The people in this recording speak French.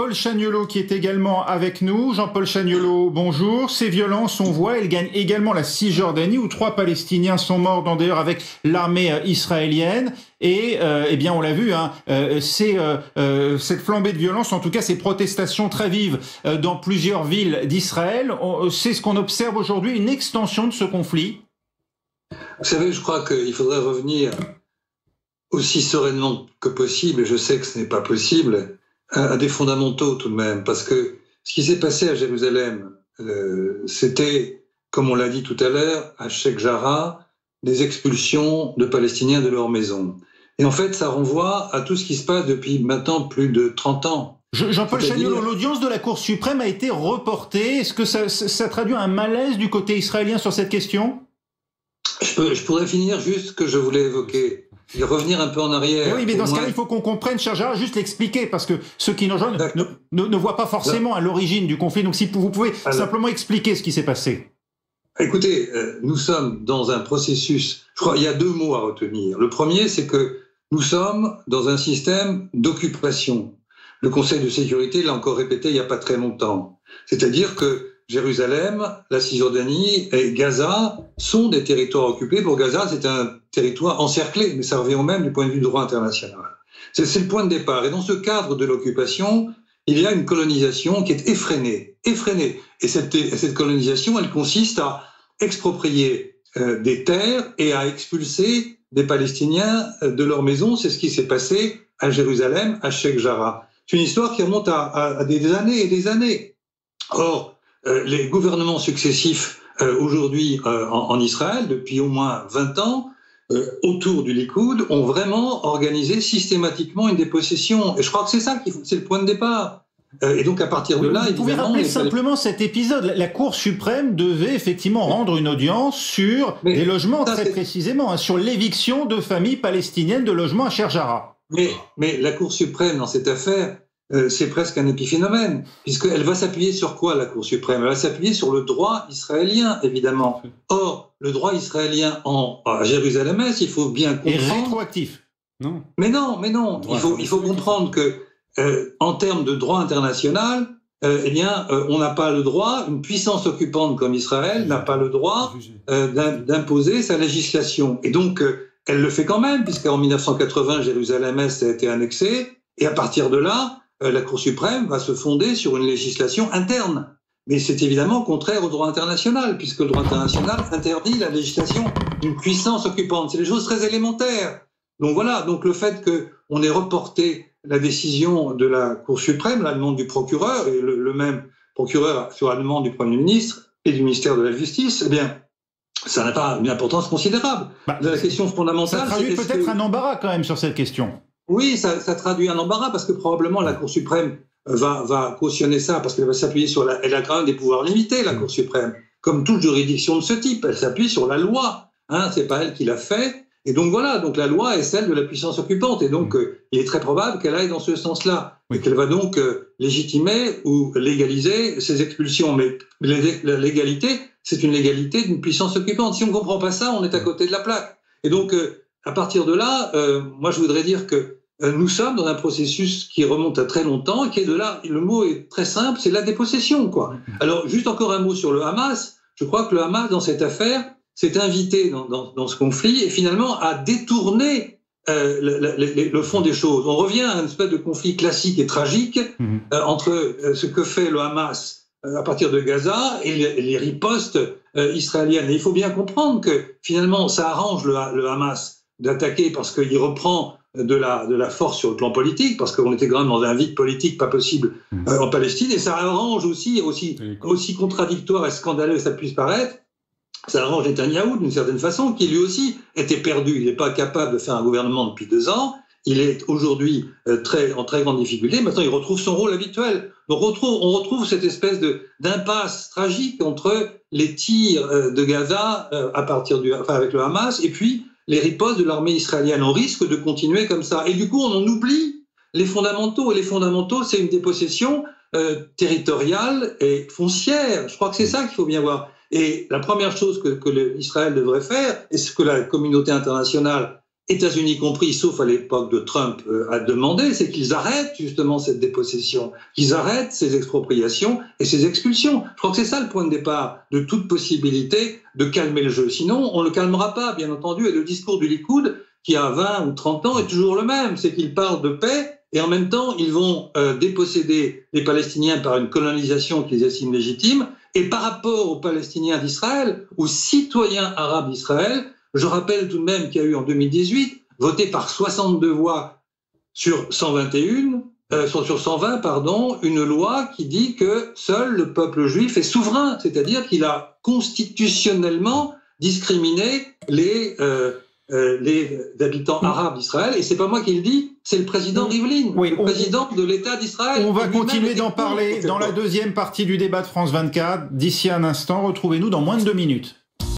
Jean-Paul Chagnollaud qui est également avec nous. Jean-Paul Chagnollaud, bonjour. Ces violences, on voit, elles gagnent également la Cisjordanie où 3 Palestiniens sont morts d'ailleurs avec l'armée israélienne. Et eh bien, on l'a vu, hein, cette flambée de violence, en tout cas ces protestations très vives dans plusieurs villes d'Israël, c'est ce qu'on observe aujourd'hui, une extension de ce conflit. Vous savez, je crois qu'il faudrait revenir aussi sereinement que possible, et je sais que ce n'est pas possible, à des fondamentaux tout de même, parce que ce qui s'est passé à Jérusalem, c'était, comme on l'a dit tout à l'heure, à Sheikh Jarrah, des expulsions de Palestiniens de leur maison. Et en fait, ça renvoie à tout ce qui se passe depuis maintenant plus de 30 ans. Jean-Paul Chagnollaud, l'audience de la Cour suprême a été reportée. Est-ce que ça traduit un malaise du côté israélien sur cette question ? Je pourrais finir juste ce que je voulais évoquer et revenir un peu en arrière. Oui, mais dans ce cas-là, il faut qu'on comprenne, cher Gérard, juste l'expliquer, parce que ceux qui nous rejoignent ne voient pas forcément à l'origine du conflit. Donc si vous pouvez simplement expliquer ce qui s'est passé. Écoutez, nous sommes dans un processus, je crois, il y a 2 mots à retenir. Le premier, c'est que nous sommes dans un système d'occupation. Le Conseil de sécurité l'a encore répété il n'y a pas très longtemps. C'est-à-dire que Jérusalem, la Cisjordanie et Gaza sont des territoires occupés. Pour Gaza, c'est un territoire encerclé, mais ça revient au même du point de vue du droit international. C'est le point de départ. Et dans ce cadre de l'occupation, il y a une colonisation qui est effrénée. Et cette colonisation, elle consiste à exproprier des terres et à expulser des Palestiniens de leur maison. C'est ce qui s'est passé à Jérusalem, à Sheikh Jarrah. C'est une histoire qui remonte à des années et des années. Or, les gouvernements successifs aujourd'hui en Israël, depuis au moins 20 ans, autour du Likoud, ont vraiment organisé systématiquement une dépossession. Et je crois que c'est le point de départ. Et donc à partir de là, vous pouvez rappeler simplement cet épisode. La Cour suprême devait effectivement rendre une audience sur des logements, très précisément, sur l'éviction de familles palestiniennes de logements à Sheikh Jarrah. Mais la Cour suprême, dans cette affaire, c'est presque un épiphénomène, puisqu'elle va s'appuyer sur quoi, la Cour suprême ? Elle va s'appuyer sur le droit israélien, évidemment. Or, le droit israélien à Jérusalem-Est, il faut bien comprendre... Et rétroactif, non ? Mais non. Il faut comprendre que, en termes de droit international, on n'a pas le droit, une puissance occupante comme Israël n'a pas le droit d'imposer sa législation. Et donc, elle le fait quand même, puisqu'en 1980, Jérusalem-Est a été annexée, et à partir de là, la Cour suprême va se fonder sur une législation interne. Mais c'est évidemment contraire au droit international, puisque le droit international interdit la législation d'une puissance occupante. C'est des choses très élémentaires. Donc voilà, donc le fait qu'on ait reporté la décision de la Cour suprême, la demande du procureur, et le même procureur sur la demande du Premier ministre et du ministère de la Justice, eh bien, ça n'a pas une importance considérable. La question fondamentale... Ça traduit peut-être un embarras quand même sur cette question. Oui, ça traduit un embarras parce que probablement la Cour suprême va cautionner ça parce qu'elle va s'appuyer sur elle a quand même des pouvoirs limités, la Cour suprême. Comme toute juridiction de ce type, elle s'appuie sur la loi. C'est pas elle qui l'a fait. Et donc voilà, donc la loi est celle de la puissance occupante. Et donc il est très probable qu'elle aille dans ce sens-là. Et qu'elle va donc légitimer ou légaliser ces expulsions. Mais la légalité, c'est une légalité d'une puissance occupante. Si on ne comprend pas ça, on est à côté de la plaque. Et donc, à partir de là, moi je voudrais dire que nous sommes dans un processus qui remonte à très longtemps, qui est de là, le mot est très simple, c'est la dépossession, quoi. Alors, juste encore un mot sur le Hamas. Je crois que le Hamas, dans cette affaire, s'est invité dans ce conflit et finalement a détourné le fond des choses. On revient à une espèce de conflit classique et tragique entre ce que fait le Hamas à partir de Gaza et les ripostes israéliennes. Et il faut bien comprendre que finalement, ça arrange le Hamas d'attaquer parce qu'il reprend de la force sur le plan politique, parce qu'on était quand même dans un vide politique pas possible en Palestine, et ça arrange aussi contradictoire et scandaleux que ça puisse paraître, ça arrange Netanyahou d'une certaine façon, qui lui aussi était perdu. Il n'est pas capable de faire un gouvernement depuis 2 ans, il est aujourd'hui en très grande difficulté, maintenant il retrouve son rôle habituel. Donc on retrouve cette espèce d'impasse tragique entre les tirs de Gaza avec le Hamas, et puis les ripostes de l'armée israélienne. On risque de continuer comme ça. Et du coup, on en oublie les fondamentaux. Et les fondamentaux, c'est une dépossession territoriale et foncière. Je crois que c'est ça qu'il faut bien voir. Et la première chose que Israël devrait faire, et ce que la communauté internationale États-Unis compris, sauf à l'époque de Trump, a demandé, c'est qu'ils arrêtent justement cette dépossession, qu'ils arrêtent ces expropriations et ces expulsions. Je crois que c'est ça le point de départ de toute possibilité de calmer le jeu. Sinon, on ne le calmera pas, bien entendu, et le discours du Likoud, qui a 20 ou 30 ans, est toujours le même, c'est qu'ils parlent de paix, et en même temps, ils vont déposséder les Palestiniens par une colonisation qu'ils estiment légitime, et par rapport aux Palestiniens d'Israël, aux citoyens arabes d'Israël, je rappelle tout de même qu'il y a eu en 2018, voté par 62 voix sur 121, sur 120, pardon, une loi qui dit que seul le peuple juif est souverain, c'est-à-dire qu'il a constitutionnellement discriminé les habitants arabes d'Israël, et c'est pas moi qui le dis, c'est le président Rivlin, le président de l'État d'Israël. On va continuer d'en parler dans la deuxième partie du débat de France 24. D'ici un instant, retrouvez-nous dans moins de 2 minutes.